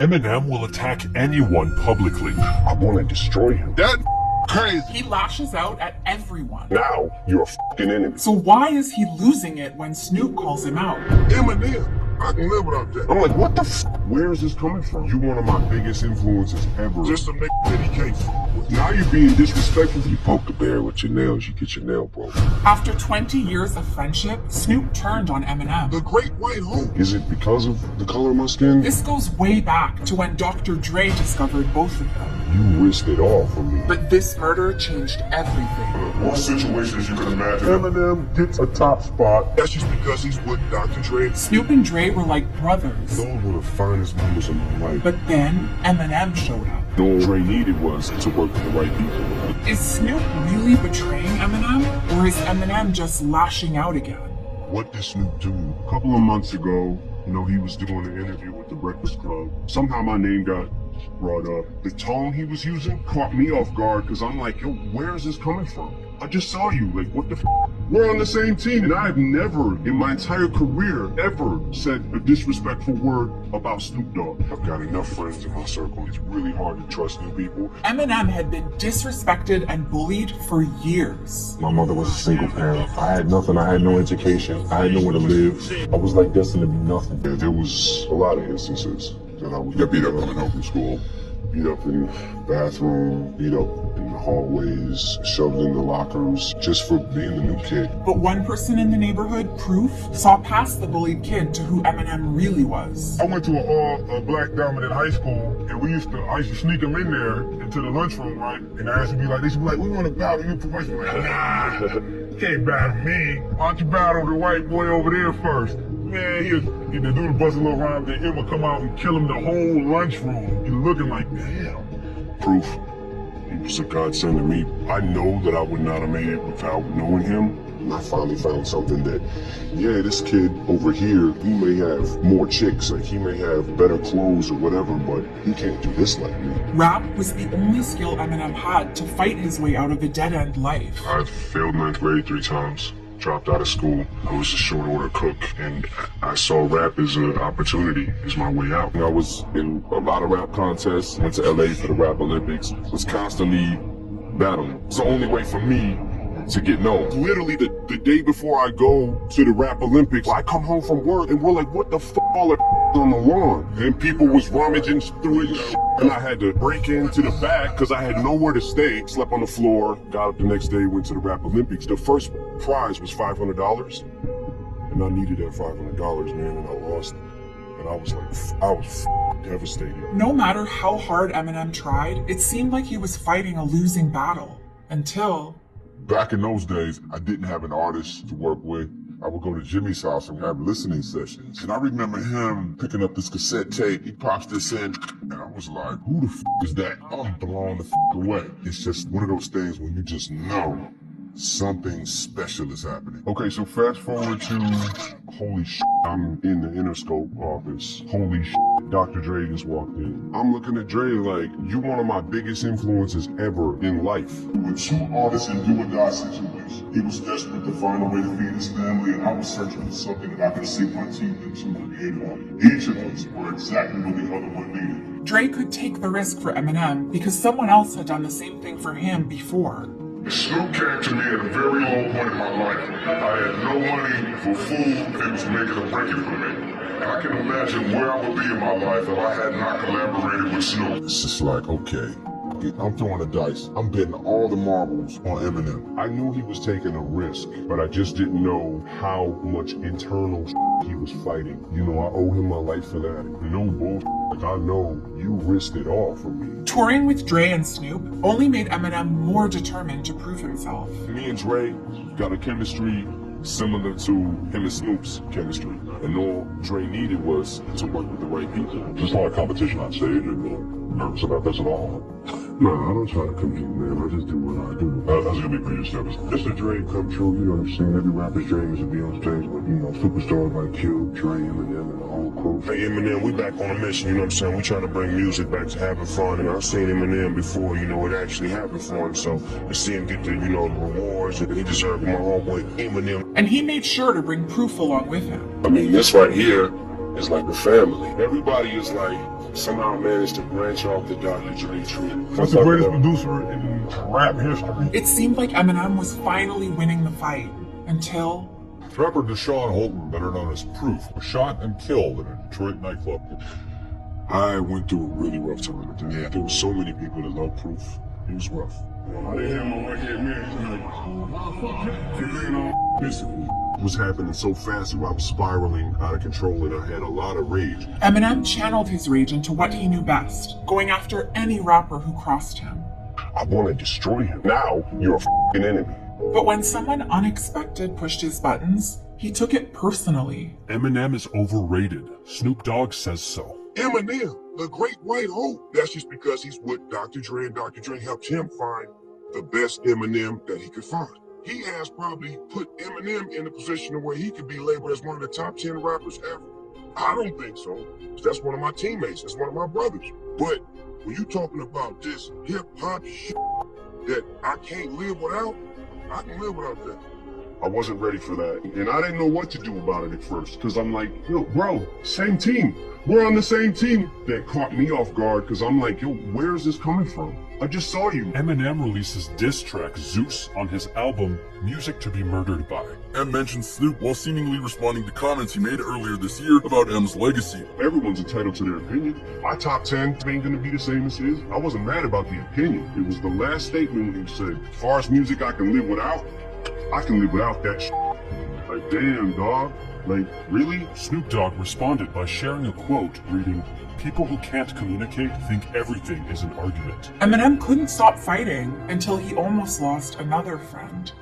Eminem will attack anyone publicly. I want to destroy him. That crazy. He lashes out at everyone. Now you're a fucking enemy. So why is he losing it when Snoop calls him out? Eminem, I can live without that. I'm like, what the Where is this coming from? You one of my biggest influences ever. Just a nigga that he can't f with. Now you're being disrespectful. You poke the bear with your nails, you get your nail broken. After 20 years of friendship, Snoop turned on Eminem. The great white hope. Is it because of the color of my skin? This goes way back to when Dr. Dre discovered both of them. You risked it all for me. But this murder changed everything. More situations you can imagine. Eminem gets a top spot. That's just because he's with Dr. Dre. Snoop and Dre were like brothers. Those were the finest moments of my life. But then Eminem showed up. All Dre needed was to work with the right people. Is Snoop really betraying Eminem? Or is Eminem just lashing out again? What did Snoop do? A couple of months ago, he was doing an interview with the Breakfast Club. Somehow my name got brought up. The tone he was using caught me off guard because I'm like, yo, where is this coming from? I just saw you, like, what the f? We're on the same team, and I have never, in my entire career, ever said a disrespectful word about Snoop Dogg. I've got enough friends in my circle. It's really hard to trust new people. Eminem had been disrespected and bullied for years. My mother was a single parent. I had nothing. I had no education. I had nowhere to live. I was like destined to be nothing. There was a lot of instances that I would get beat up coming home from school. Beat up in the bathroom, beat up in the hallways, shoved in the lockers, just for being the new kid. But one person in the neighborhood, Proof, saw past the bullied kid to who Eminem really was. I went to a black dominant high school, and I used to sneak them in there into the lunchroom, right? And I used to be like, we want to battle you professionally. Like, nah, you can't battle me. Why don't you battle the white boy over there first? Man, the dude bust a little rhyme, then Emma come out and kill him the whole lunchroom. You're looking like, damn. Proof. He was a godsend to me. I know that I would not have made it without knowing him. And I finally found something that, yeah, this kid over here, he may have more chicks, like he may have better clothes or whatever, but he can't do this like me. Rap was the only skill Eminem had to fight his way out of a dead-end life. I failed 9th grade 3 times. Dropped out of school. I was a short order cook, and I saw rap as an opportunity, as my way out. I was in a lot of rap contests, went to LA for the Rap Olympics, was constantly battling. It's the only way for me to get known. Literally the day before I go to the Rap Olympics, I come home from work and we're like, what the f*** all the on the lawn? And people was rummaging through it and shit. And I had to break into the back because I had nowhere to stay. Slept on the floor, got up the next day, went to the Rap Olympics. The first prize was $500. And I needed that $500, man, and I lost it. And I was devastated. No matter how hard Eminem tried, it seemed like he was fighting a losing battle. Until... Back in those days, I didn't have an artist to work with. I would go to Jimmy's house and have listening sessions. And I remember him picking up this cassette tape. He pops this in, and I was like, who the f is that? I'm blown the f away. It's just one of those things when you just know something special is happening. Okay, so fast forward to, holy shit, I'm in the Interscope office. Holy shit, Dr. Dre just walked in. I'm looking at Dre like, you're one of my biggest influences ever in life. With 2 artists in do or die situations, he was desperate to find a way to feed his family, and I was searching for something that I could sink my teeth into and create on. Each of us were exactly what the other one needed. Dre could take the risk for Eminem because someone else had done the same thing for him before. Snoop came to me at a very low point in my life. I had no money for food, and it was making or breaking for me. And I can imagine where I would be in my life if I had not collaborated with Snoop. It's just like, okay, I'm throwing the dice. I'm betting all the marbles on Eminem. I knew he was taking a risk, but I just didn't know how much internal he was fighting. I owe him my life for that. No bullshit. Like, I know you risked it all for me. Touring with Dre and Snoop only made Eminem more determined to prove himself. Me and Dre got a chemistry similar to him and Snoop's chemistry. And all Dre needed was to work with the right people. There's a lot of competition on stage, and nervous about this at all. No, I don't try to compete, man. I just do what I do. That's gonna be pretty established. It's a dream come true, I'm saying every rapper's dream is to be on stage with, superstars like Q, Dre, Eminem, and the whole crew. Hey, Eminem, we back on a mission, what I'm saying? We trying to bring music back to having fun, and I've seen Eminem before, it actually happened for him, so to see him get the, the rewards, and he deserved my homeboy Eminem. And he made sure to bring Proof along with him. I mean, this right here is like the family. Everybody is like somehow managed to branch off the Dr. Dre tree. That's the greatest producer in rap history. It seemed like Eminem was finally winning the fight until Rapper Deshaun Holton, better known as Proof, was shot and killed in a Detroit nightclub. I went through a really rough time with that. Yeah. There were so many people that loved Proof. It was rough. I didn't have my right-hand man tonight. Basically, it was happening so fast that I was spiraling out of control and I had a lot of rage. Eminem channeled his rage into what he knew best, going after any rapper who crossed him. I want to destroy him. Now, you're a f***ing enemy. But when someone unexpected pushed his buttons, he took it personally. Eminem is overrated. Snoop Dogg says so. Eminem, the great white hope. That's just because he's with Dr. Dre, and Dr. Dre helped him find the best Eminem that he could find. He has probably put Eminem in a position where he could be labeled as one of the top 10 rappers ever. I don't think so. That's one of my teammates. That's one of my brothers. But when you're talking about this hip-hop shit that I can't live without, I can live without that. I wasn't ready for that. And I didn't know what to do about it at first. Because I'm like, yo, bro, same team. We're on the same team. That caught me off guard because I'm like, yo, where is this coming from? I just saw you. Eminem releases diss track Zeus on his album Music to be Murdered By. M mentioned Snoop while seemingly responding to comments he made earlier this year about M's legacy. Everyone's entitled to their opinion. My top 10 ain't gonna be the same as his. I wasn't mad about the opinion. It was the last statement he said, as far as music I can live without, I can live without that shit. Like, damn, dog. Like, really? Snoop Dogg responded by sharing a quote reading, "People who can't communicate think everything is an argument." Eminem couldn't stop fighting until he almost lost another friend.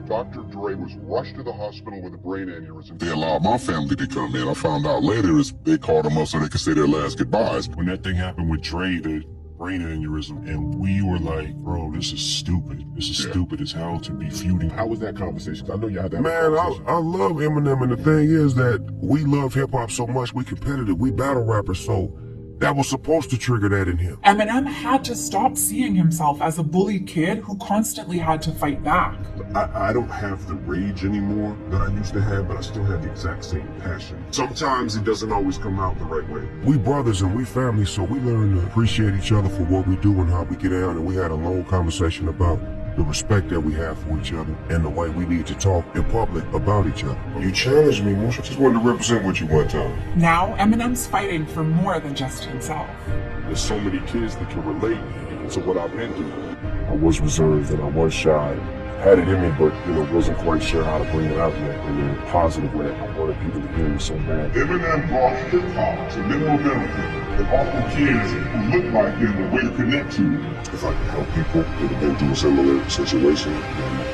Dr. Dre was rushed to the hospital with a brain aneurysm. They allowed my family to come in. I found out later is they called him up so they could say their last goodbyes. When that thing happened with Dre, the brain aneurysm, and we were like, bro, this is stupid. This is stupid as hell to be feuding. How was that conversation? 'Cause I know you had that Man, conversation. I love Eminem, and the thing is that we love hip-hop so much, we competitive, we battle rappers, so that was supposed to trigger that in him. Eminem had to stop seeing himself as a bullied kid who constantly had to fight back. I don't have the rage anymore that I used to have, but I still have the exact same passion. Sometimes it doesn't always come out the right way. We brothers and we family, so we learn to appreciate each other for what we do and how we get down, and we had a long conversation about the respect that we have for each other and the way we need to talk in public about each other. You challenged me, Moose. I just wanted to represent what you one time. Now, Eminem's fighting for more than just himself. There's so many kids that can relate to what I've been through. I was reserved and I was shy. Had it in me, but wasn't quite sure how to bring it out yet in a positive way. I wanted people to hear me so bad. Eminem brought hip-hop to middle America and offered kids who look like him a way to connect to. If I could help people that have been through a similar situation,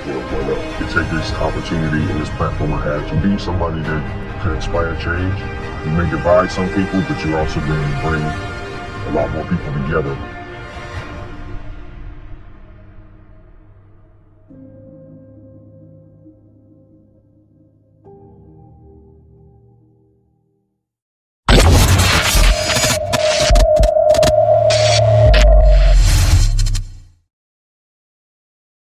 then why not? To take this opportunity and this platform I have to be somebody that can inspire change. You may divide some people, but you're also going to bring a lot more people together